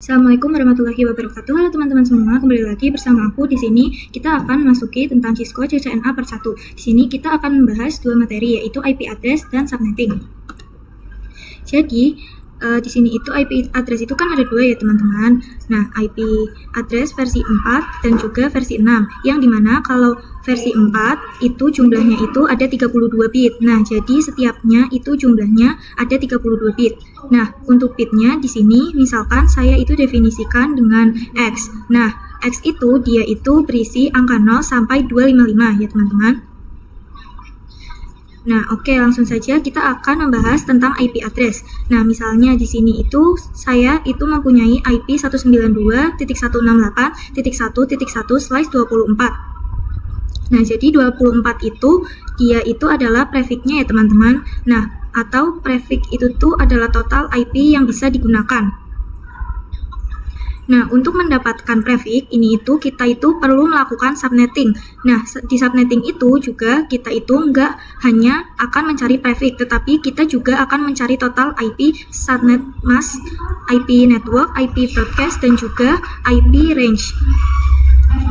Assalamualaikum warahmatullahi wabarakatuh. Halo teman-teman semua, kembali lagi bersama aku di sini. Kita akan masuki tentang Cisco CCNA part 1. Di sini kita akan membahas dua materi, yaitu IP address dan subnetting. Jadi di sini itu IP address itu kan ada dua ya teman-teman. Nah, IP address versi 4 dan juga versi 6. Yang dimana kalau versi 4 itu jumlahnya itu ada 32 bit. Nah, jadi setiapnya itu jumlahnya ada 32 bit. Nah, untuk bitnya di sini misalkan saya itu definisikan dengan X. Nah, X itu dia itu berisi angka 0 sampai 255 ya teman-teman. Nah, oke, langsung saja kita akan membahas tentang IP address. Nah, misalnya di sini itu saya itu mempunyai IP 192.168.1.1/24. Nah, jadi 24 itu dia itu adalah prefixnya ya teman-teman. Nah, atau prefix itu tuh adalah total IP yang bisa digunakan. Nah, untuk mendapatkan prefix ini itu kita itu perlu melakukan subnetting. Nah, di subnetting itu juga kita itu nggak hanya akan mencari prefix, tetapi kita juga akan mencari total IP subnet mask, IP network, IP broadcast, dan juga IP range.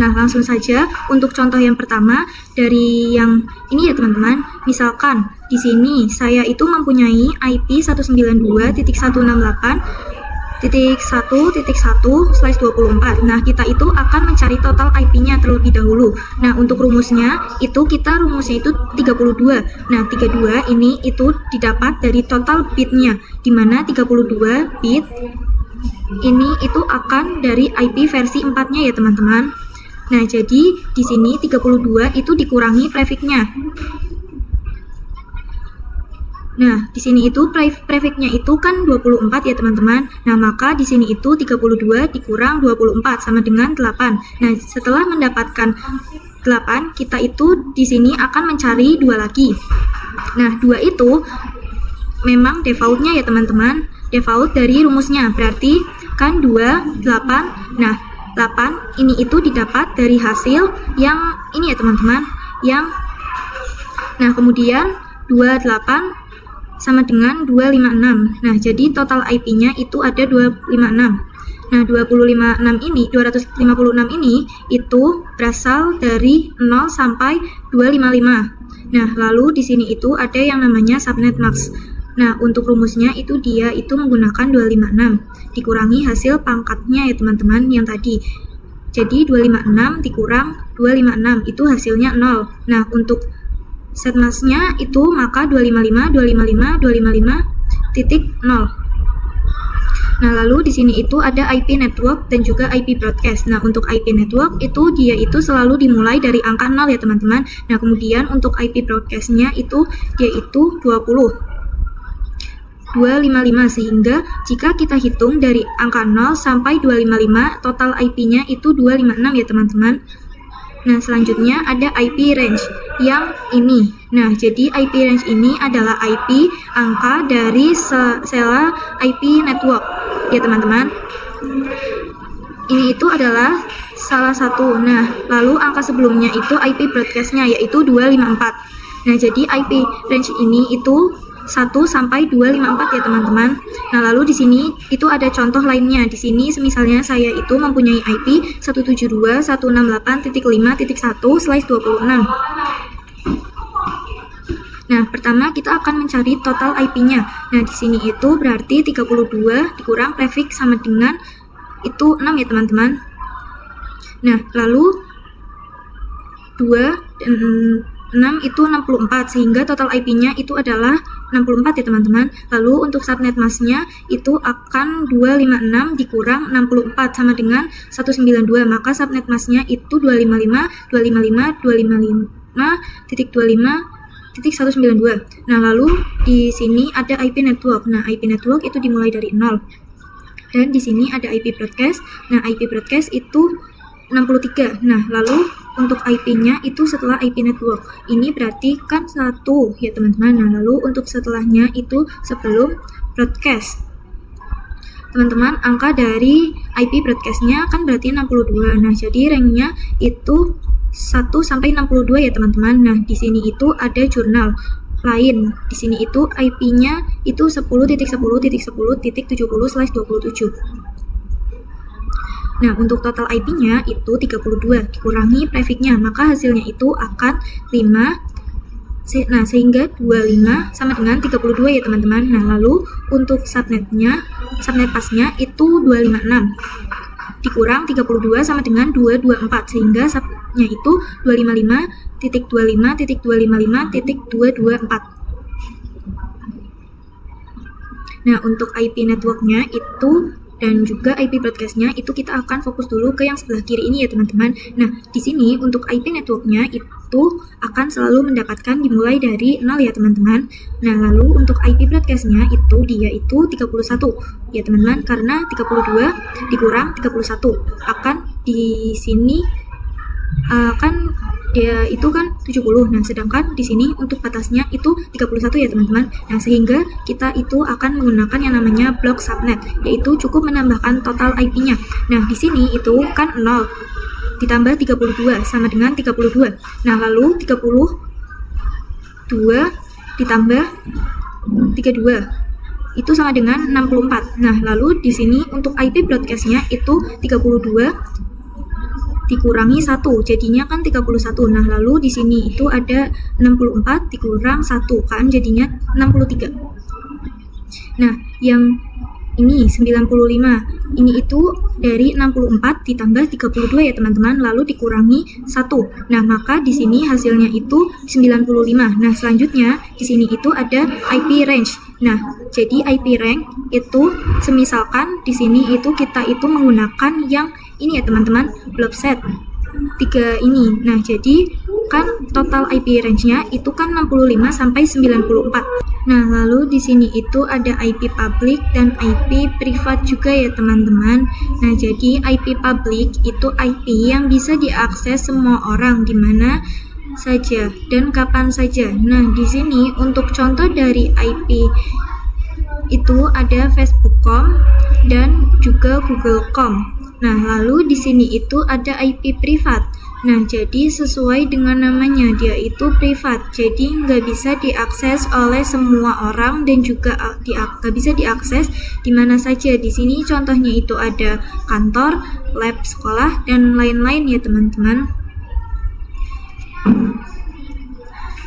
Nah, langsung saja untuk contoh yang pertama dari yang ini ya teman-teman. Misalkan di sini saya itu mempunyai IP 192.168.1.1/24. Nah, kita itu akan mencari total IP-nya terlebih dahulu. Nah, untuk rumusnya itu 32. Nah, 32 ini itu didapat dari total bitnya, di mana 32 bit ini itu akan dari IP versi 4-nya ya teman-teman. Nah, jadi di sini 32 itu dikurangi prefixnya. Nah, di sini itu prefixnya itu kan 24 ya teman-teman. Nah, maka di sini itu 32 dikurang 24 sama dengan 8. Nah, setelah mendapatkan 8, kita itu di sini akan mencari 2 lagi. Nah, 2 itu memang defaultnya ya teman-teman. Default dari rumusnya, berarti kan 2, 8. Nah, 8 ini itu didapat dari hasil yang ini ya teman-teman. Nah, kemudian 28 sama dengan 256. Nah, jadi total IP-nya itu ada 256. Nah, 256 ini itu berasal dari 0 sampai 255. Nah, lalu di sini itu ada yang namanya subnet max. Nah, untuk rumusnya itu dia itu menggunakan 256 dikurangi hasil pangkatnya ya teman-teman yang tadi. Jadi 256 dikurang 256 itu hasilnya 0. Nah, untuk set masknya itu maka 255. Nah, lalu di sini itu ada IP network dan juga IP broadcast. Nah, untuk IP network itu dia itu selalu dimulai dari angka 0 ya teman-teman. Nah, kemudian untuk IP broadcastnya itu dia itu 255, sehingga jika kita hitung dari angka 0 sampai 255 total IP-nya itu 256 ya teman-teman. Nah, selanjutnya ada IP range yang ini. Nah, jadi IP range ini adalah IP angka dari sela IP network ya teman-teman. Ini itu adalah salah satu. Nah, lalu angka sebelumnya itu IP broadcast-nya yaitu 254. Nah, jadi IP range ini itu 1 sampai 254 ya teman-teman. Nah, lalu di sini itu ada contoh lainnya. Di sini misalnya saya itu mempunyai IP 172.168.5.1/26. Nah, pertama kita akan mencari total IP-nya. Nah, di sini itu berarti 32 dikurang prefix sama dengan itu 6 ya teman-teman. Nah, lalu 2 dan 6 itu 64, sehingga total IP-nya itu adalah 64 ya teman-teman. Lalu untuk subnet masknya itu akan 256 dikurang 64 sama dengan 192, maka subnet masknya itu 255.255.25.192. Nah, lalu di sini ada IP network. Nah, IP network itu dimulai dari 0. Dan di sini ada IP broadcast. Nah, IP broadcast itu 63. Nah, lalu untuk IP-nya itu setelah IP network. Ini berarti kan 1 ya teman-teman. Nah, lalu untuk setelahnya itu sebelum broadcast. Teman-teman, angka dari IP broadcast-nya kan berarti 62. Nah, jadi rank-nya itu 1 sampai 62 ya teman-teman. Nah, di sini itu ada jurnal lain. Di sini itu IP-nya itu 10.10.10.70/27. Nah, untuk total IP-nya itu 32 dikurangi prefix-nya, maka hasilnya itu akan 5. Nah, sehingga 25 sama dengan 32 ya teman-teman. Nah, lalu untuk subnet pasnya itu 256 dikurang 32 sama dengan 224, sehingga subnya itu 255.25.255.224. Nah, untuk IP networknya itu dan juga IP broadcastnya itu kita akan fokus dulu ke yang sebelah kiri ini ya teman-teman. Nah, di sini untuk IP networknya itu akan selalu mendapatkan dimulai dari 0 ya teman-teman. Nah, lalu untuk IP broadcastnya itu dia itu 31 ya teman-teman, karena 32 dikurang 31 akan di sini kan dia itu kan 70. Nah, sedangkan di sini untuk batasnya itu 31 ya teman-teman. Nah, sehingga kita itu akan menggunakan yang namanya block subnet, yaitu cukup menambahkan total IP-nya. Nah, di sini itu kan 0 ditambah 32 sama dengan 32. Nah, lalu 32 ditambah 32 itu sama dengan 64. Nah, lalu di sini untuk IP broadcast-nya itu 32 dikurangi 1, jadinya kan 31. Nah, lalu di sini itu ada 64 dikurang 1, kan jadinya 63. Nah, yang ini 95. Ini itu dari 64 ditambah 32 ya teman-teman, lalu dikurangi 1. Nah, maka di sini hasilnya itu 95. Nah, selanjutnya di sini itu ada IP range. Nah, jadi IP range itu semisalkan di sini itu kita itu menggunakan yang ini ya teman-teman, block set 3 ini. Nah, jadi kan total IP range-nya itu kan 65 sampai 94. Nah, lalu di sini itu ada IP public dan IP privat juga ya teman-teman. Nah, jadi IP public itu IP yang bisa diakses semua orang di mana saja dan kapan saja. Nah, di sini untuk contoh dari IP itu ada Facebook.com dan juga Google.com. Nah, lalu di sini itu ada IP privat. Nah, jadi sesuai dengan namanya, dia itu privat. Jadi nggak bisa diakses oleh semua orang dan juga nggak bisa diakses di mana saja. Di sini contohnya itu ada kantor, lab sekolah, dan lain-lain ya teman-teman.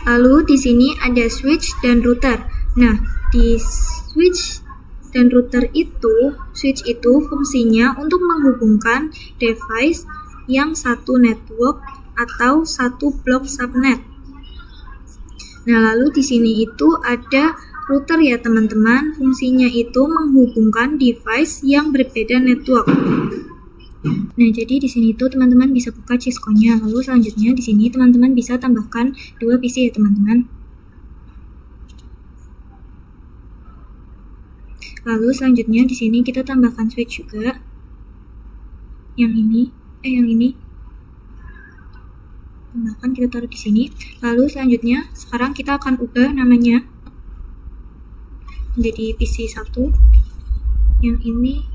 Lalu di sini ada switch dan router. Nah, di switch dan router itu, switch itu fungsinya untuk menghubungkan device yang satu network atau satu blok subnet. Nah, lalu di sini itu ada router ya teman-teman, fungsinya itu menghubungkan device yang berbeda network. Nah, jadi di sini itu teman-teman bisa buka Cisco-nya. Lalu selanjutnya di sini teman-teman bisa tambahkan 2 PC ya teman-teman. Lalu selanjutnya di sini kita tambahkan switch juga. Yang ini. Tambahkan, kita taruh di sini. Lalu selanjutnya sekarang kita akan ubah namanya menjadi PC 1. Yang ini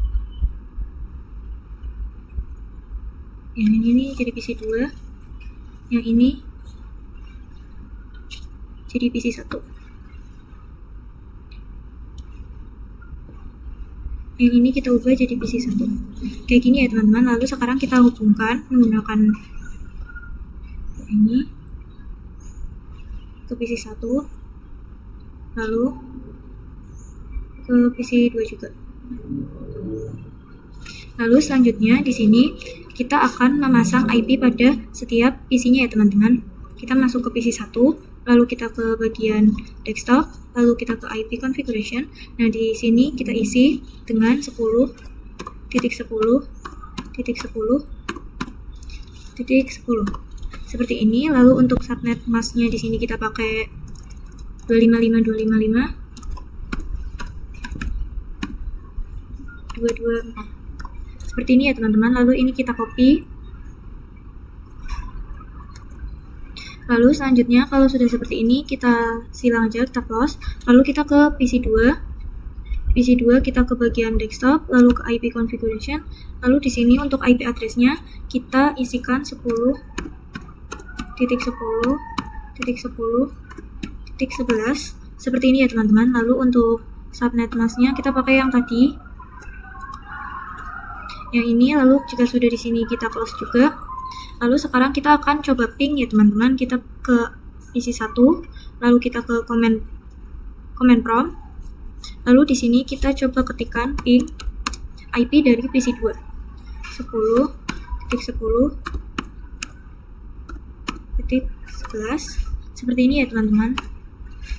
jadi PC 2. Yang ini jadi PC 1. Yang ini kita ubah jadi PC 1. Kayak gini ya teman-teman. Lalu sekarang kita hubungkan menggunakan ini ke PC 1, lalu ke PC 2 juga. Lalu selanjutnya di sini kita akan memasang IP pada setiap PC-nya ya teman-teman. Kita masuk ke PC 1, lalu kita ke bagian desktop, lalu kita ke IP configuration. Nah, di sini kita isi dengan 10.10.10.10 seperti ini. Lalu untuk subnet masknya di sini kita pakai 255.255 224 seperti ini ya teman-teman. Lalu ini kita copy. Lalu selanjutnya kalau sudah seperti ini kita silang aja, kita close. Lalu kita ke PC 2. PC 2 kita ke bagian desktop, lalu ke IP configuration. Lalu di sini untuk IP address-nya kita isikan 10.10.10.11 seperti ini ya teman-teman. Lalu untuk subnet masknya kita pakai yang tadi. yang ini. Lalu jika sudah di sini kita close juga. Lalu sekarang kita akan coba ping ya teman-teman. Kita ke PC1, lalu kita ke command prompt. Lalu di sini kita coba ketikkan ping IP dari PC2 10.10.11 seperti ini ya teman-teman.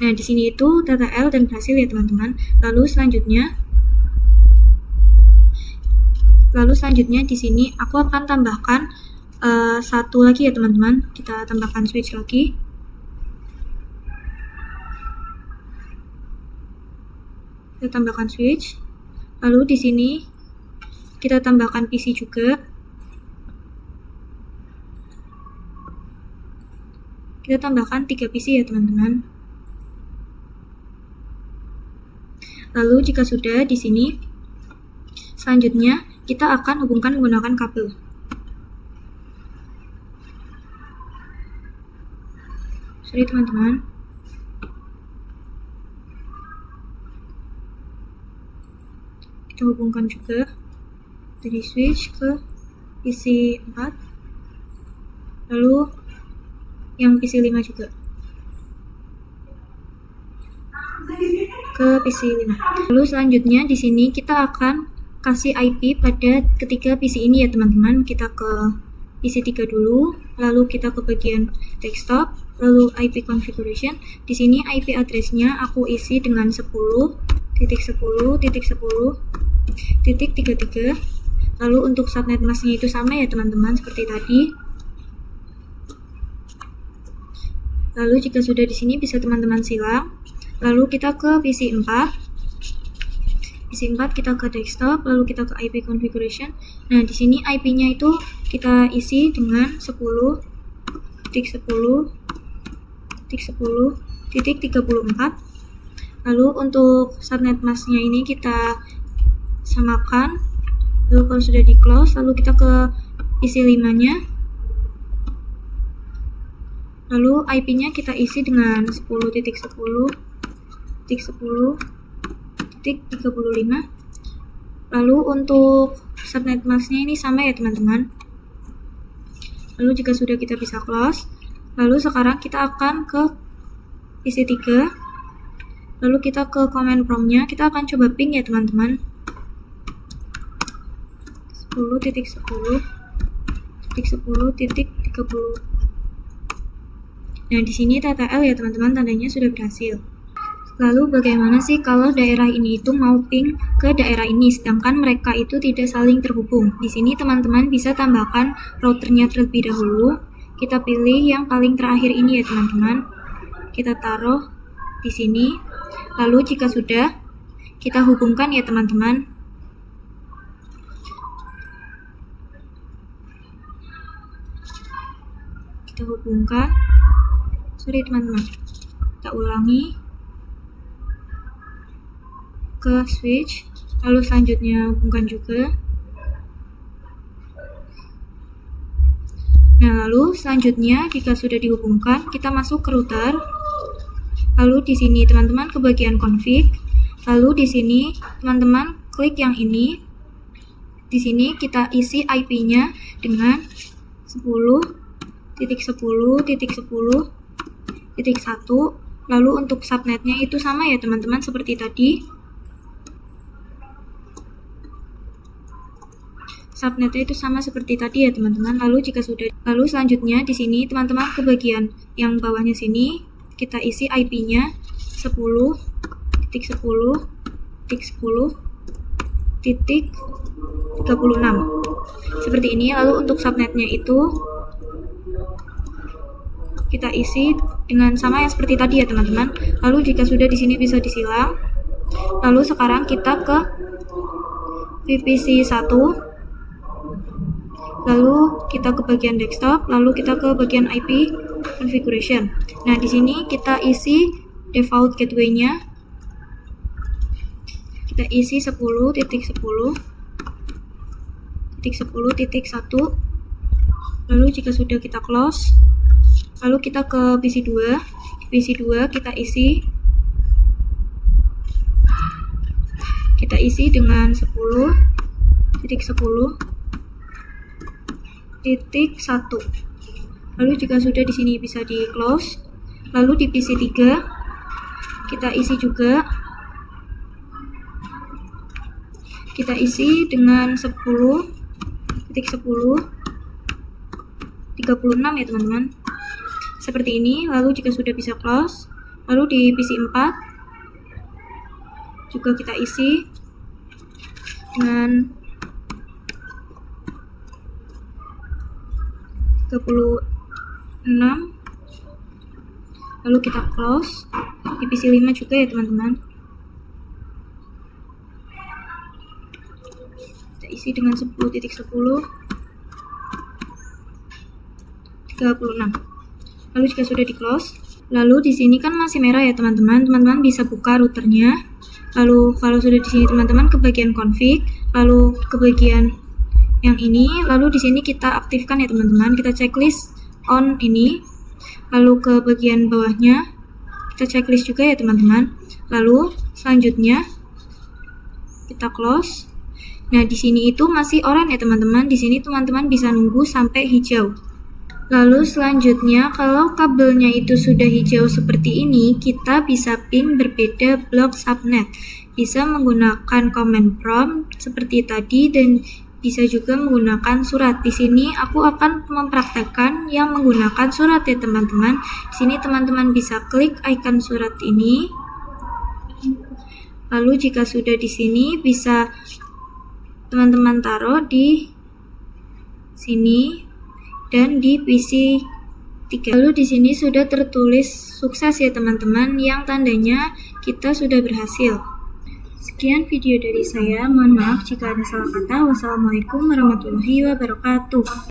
Nah, di sini itu TTL dan berhasil ya teman-teman. Lalu selanjutnya di sini aku akan tambahkan satu lagi ya teman-teman. Kita tambahkan switch lagi. Kita tambahkan switch. Lalu di sini kita tambahkan PC juga. Kita tambahkan 3 PC ya teman-teman. Lalu jika sudah di sini, selanjutnya kita akan hubungkan menggunakan kabel. Sorry teman-teman. Kita hubungkan juga dari switch ke PC 4, lalu yang PC 5 juga ke PC 5. Lalu selanjutnya di sini kita akan kasih IP pada ketiga PC ini ya teman-teman. Kita ke PC 3 dulu, lalu kita ke bagian desktop, lalu IP configuration. Di sini IP address-nya aku isi dengan 10.10.10.33. Lalu untuk subnet mask-nya itu sama ya teman-teman seperti tadi. Lalu jika sudah di sini bisa teman-teman silang. Lalu kita ke PC 4. PC 4 kita ke desktop, lalu kita ke IP configuration. Nah, di sini IP-nya itu kita isi dengan 10.10.10.34. Lalu untuk subnet mask-nya ini kita samakan. Lalu kalau sudah di close, lalu kita ke PC 5-nya. Lalu IP-nya kita isi dengan 10.10.10.35. Lalu untuk subnet mask-nya ini sama ya teman-teman. Lalu jika sudah kita bisa close. Lalu sekarang kita akan ke PC 3. Lalu kita ke command prompt-nya. Kita akan coba ping ya teman-teman. 10.10.10.30. Nah, di sini TTL ya teman-teman, tandanya sudah berhasil. Lalu bagaimana sih kalau daerah ini itu mau ping ke daerah ini, sedangkan mereka itu tidak saling terhubung? Di sini teman-teman bisa tambahkan routernya terlebih dahulu. Kita pilih yang paling terakhir ini ya teman-teman. Kita taruh di sini. Lalu jika sudah, kita hubungkan ya teman-teman. Kita hubungkan. Sorry teman-teman, kita ulangi ke switch, lalu selanjutnya hubungkan juga. Nah, lalu selanjutnya jika sudah dihubungkan, kita masuk ke router. Lalu di sini teman-teman ke bagian config. Lalu di sini teman-teman klik yang ini. Di sini kita isi IP-nya dengan 10.10.10.1. Lalu untuk subnetnya itu sama ya teman-teman seperti tadi. Subnetnya itu sama seperti tadi ya teman-teman. Lalu selanjutnya di sini teman-teman ke bagian yang bawahnya sini kita isi IP-nya 10.10.10.36 seperti ini. Lalu untuk subnetnya itu kita isi dengan sama yang seperti tadi ya teman-teman. Lalu jika sudah di sini bisa disilang. Lalu sekarang kita ke VPC 1. Lalu kita ke bagian desktop, lalu kita ke bagian IP configuration. Nah, di sini kita isi default gateway-nya. Kita isi 10.10.10.1. Lalu jika sudah kita close. Lalu kita ke PC 2. PC 2 kita isi dengan 10.10.1. Lalu jika sudah di sini bisa di close. Lalu di PC 3 kita isi juga. Kita isi dengan 10.10.36 ya teman-teman. Seperti ini. Lalu jika sudah bisa close, lalu di PC 4 juga kita isi dengan 36. Lalu kita close. Di PC 5 juga ya teman-teman. Kita isi dengan 10.10.36. Lalu jika sudah di close, lalu di sini kan masih merah ya teman-teman. Teman-teman bisa buka routernya. Lalu kalau sudah di sini teman-teman ke bagian config, lalu ke bagian yang ini, lalu di sini kita aktifkan ya teman-teman. Kita checklist on ini. Lalu ke bagian bawahnya kita checklist juga ya teman-teman. Lalu selanjutnya kita close. Nah, di sini itu masih oranye ya teman-teman. Di sini teman-teman bisa nunggu sampai hijau. Lalu selanjutnya kalau kabelnya itu sudah hijau seperti ini, kita bisa ping berbeda blok subnet. Bisa menggunakan command prompt seperti tadi dan bisa juga menggunakan surat. Di sini aku akan mempraktekkan yang menggunakan surat ya teman-teman. Di sini teman-teman bisa klik icon surat ini. Lalu jika sudah di sini bisa teman-teman taruh di sini dan di PC 3. Lalu di sini sudah tertulis sukses ya teman-teman, yang tandanya kita sudah berhasil. Sekian video dari saya, mohon maaf jika ada salah kata. Wassalamualaikum warahmatullahi wabarakatuh.